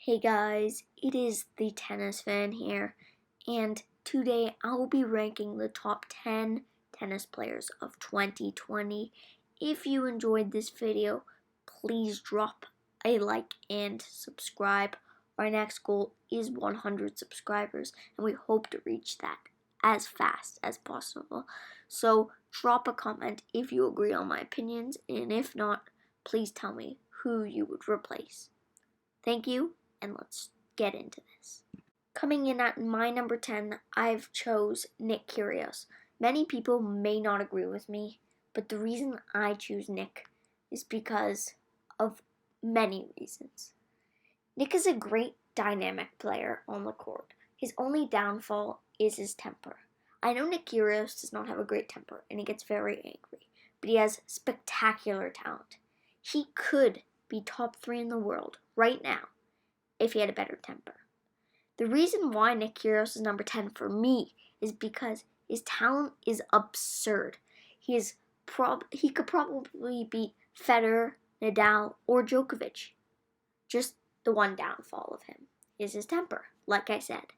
Hey guys, it is the tennis fan here, and today I will be ranking the top 10 tennis players of 2020. If you enjoyed this video, please drop a like and subscribe. Our next goal is 100 subscribers, and we hope to reach that as fast as possible. So drop a comment if you agree on my opinions, and if not, please tell me who you would replace. Thank you, and let's get into this. Coming in at my number 10, I've chose Nick Kyrgios. Many people may not agree with me, but the reason I choose Nick is because of many reasons. Nick is a great dynamic player on the court. His only downfall is his temper. I know Nick Kyrgios does not have a great temper, and he gets very angry, but he has spectacular talent. He could be top 3 in the world right now if he had a better temper. The reason why Nick Kyrgios is number 10 for me is because his talent is absurd. He could probably beat Federer, Nadal, or Djokovic. Just the one downfall of him is his temper, like I said.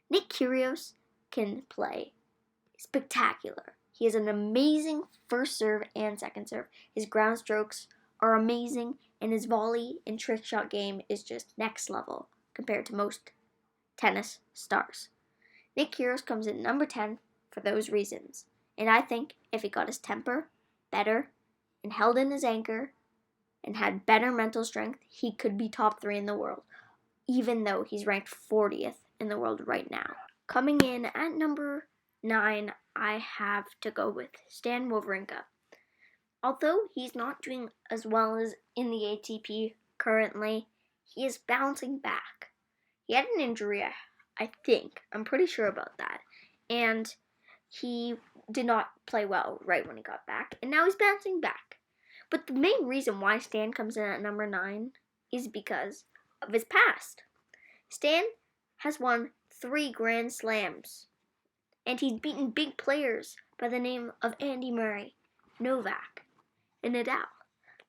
Nick Kyrgios can play spectacular. He has an amazing first serve and second serve. His ground strokes are amazing, and his volley and trick shot game is just next level compared to most tennis stars. Nick Kyrgios comes in number 10 for those reasons, and I think if he got his temper better and held in his anchor and had better mental strength, he could be top 3 in the world, even though he's ranked 40th in the world right now. Coming in at number 9, I have to go with Stan Wawrinka. Although he's not doing as well as in the ATP currently, he is bouncing back. He had an injury, I'm pretty sure about that, and he did not play well right when he got back, and now he's bouncing back. But the main reason why Stan comes in at number 9 is because of his past. Stan has won 3 Grand Slams, and he's beaten big players by the name of Andy Murray, Novak, and Nadal.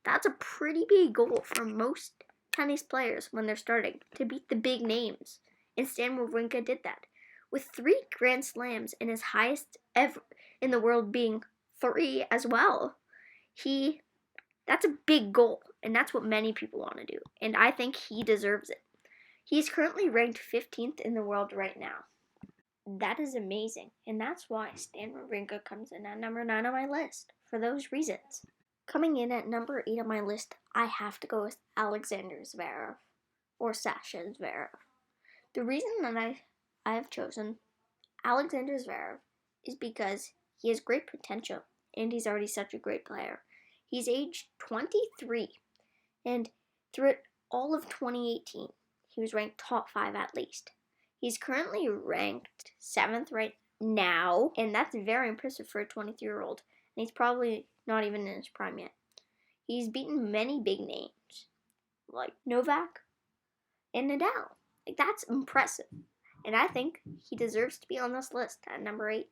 That's a pretty big goal for most tennis players when they're starting, to beat the big names. And Stan Wawrinka did that. With 3 Grand Slams and his highest ever in the world being 3 as well. That's a big goal, and that's what many people want to do. And I think he deserves it. He's currently ranked 15th in the world right now. That is amazing, and that's why Stan Wawrinka comes in at number 9 on my list, for those reasons. Coming in at number 8 on my list, I have to go with Alexander Zverev, or Sasha Zverev. The reason that I have chosen Alexander Zverev is because he has great potential, and he's already such a great player. He's aged 23, and throughout all of 2018, he was ranked top 5 at least. He's currently ranked 7th right now, and that's very impressive for a 23-year-old, and he's probably not even in his prime yet. He's beaten many big names, like Novak and Nadal. That's impressive, and I think he deserves to be on this list at number 8.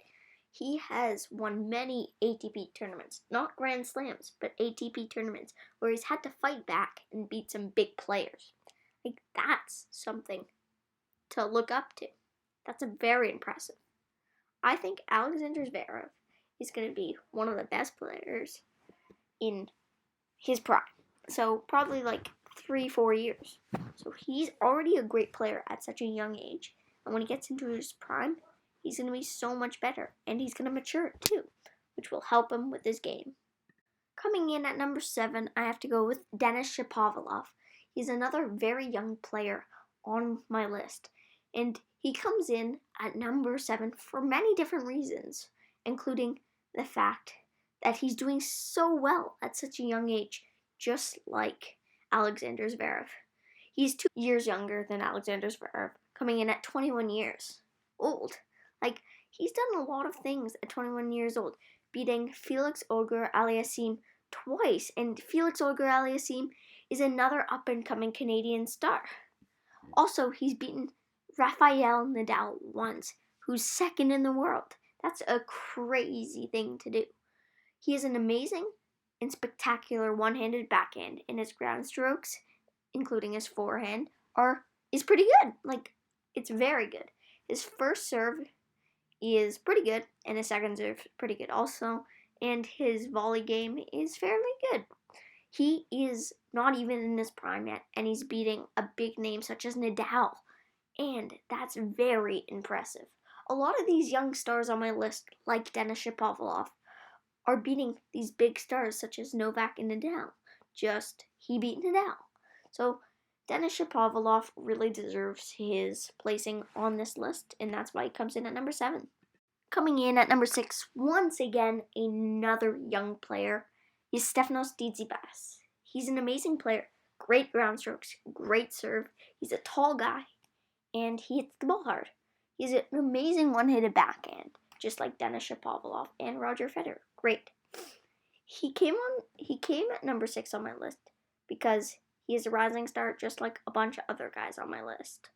He has won many ATP tournaments, not Grand Slams, but ATP tournaments, where he's had to fight back and beat some big players. That's something to look up to. That's very impressive. I think Alexander Zverev is going to be one of the best players in his prime. So probably 3-4 years. So he's already a great player at such a young age. And when he gets into his prime, he's going to be so much better. And he's going to mature too, which will help him with his game. Coming in at number 7, I have to go with Denis Shapovalov. He's another very young player on my list. And he comes in at number 7 for many different reasons, including the fact that he's doing so well at such a young age, just like Alexander Zverev. He's 2 years younger than Alexander Zverev, coming in at 21 years old. He's done a lot of things at 21 years old, beating Felix Auger-Aliassime twice, and Felix Auger-Aliassime is another up-and-coming Canadian star. Also, he's beaten Rafael Nadal once, who's 2nd in the world. That's a crazy thing to do. He has an amazing and spectacular one-handed backhand, and his ground strokes, including his forehand, is pretty good. Like, it's very good. His first serve is pretty good, and his second serve pretty good also, and his volley game is fairly good. He is not even in his prime yet, and he's beating a big name such as Nadal, and that's very impressive. A lot of these young stars on my list, like Denis Shapovalov, are beating these big stars such as Novak and Nadal. Just he beat Nadal. So Denis Shapovalov really deserves his placing on this list, and that's why he comes in at number 7. Coming in at number 6, once again, another young player, is Stefanos Tsitsipas. He's an amazing player. Great ground strokes, great serve. He's a tall guy, and he hits the ball hard. He's an amazing one-handed backhand, just like Denis Shapovalov and Roger Federer. Great. He came at number 6 on my list because he is a rising star just like a bunch of other guys on my list.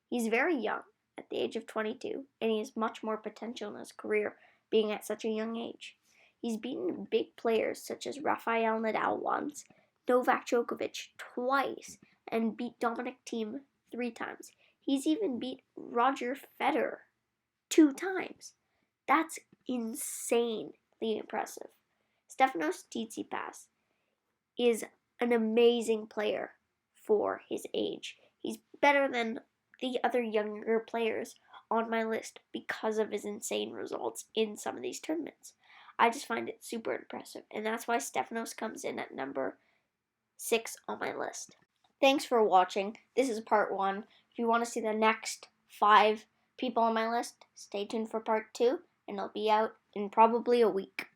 He's very young, at the age of 22, and he has much more potential in his career being at such a young age. He's beaten big players such as Rafael Nadal once, Novak Djokovic twice, and beat Dominic Thiem 3 times. He's even beat Roger Federer 2 times. That's insanely impressive. Stefanos Tsitsipas is an amazing player for his age. He's better than the other younger players on my list because of his insane results in some of these tournaments. I just find it super impressive, and that's why Stefanos comes in at number 6 on my list. Thanks for watching. This is part 1. If you want to see the next 5 people on my list, stay tuned for part 2, and it'll be out in probably a week.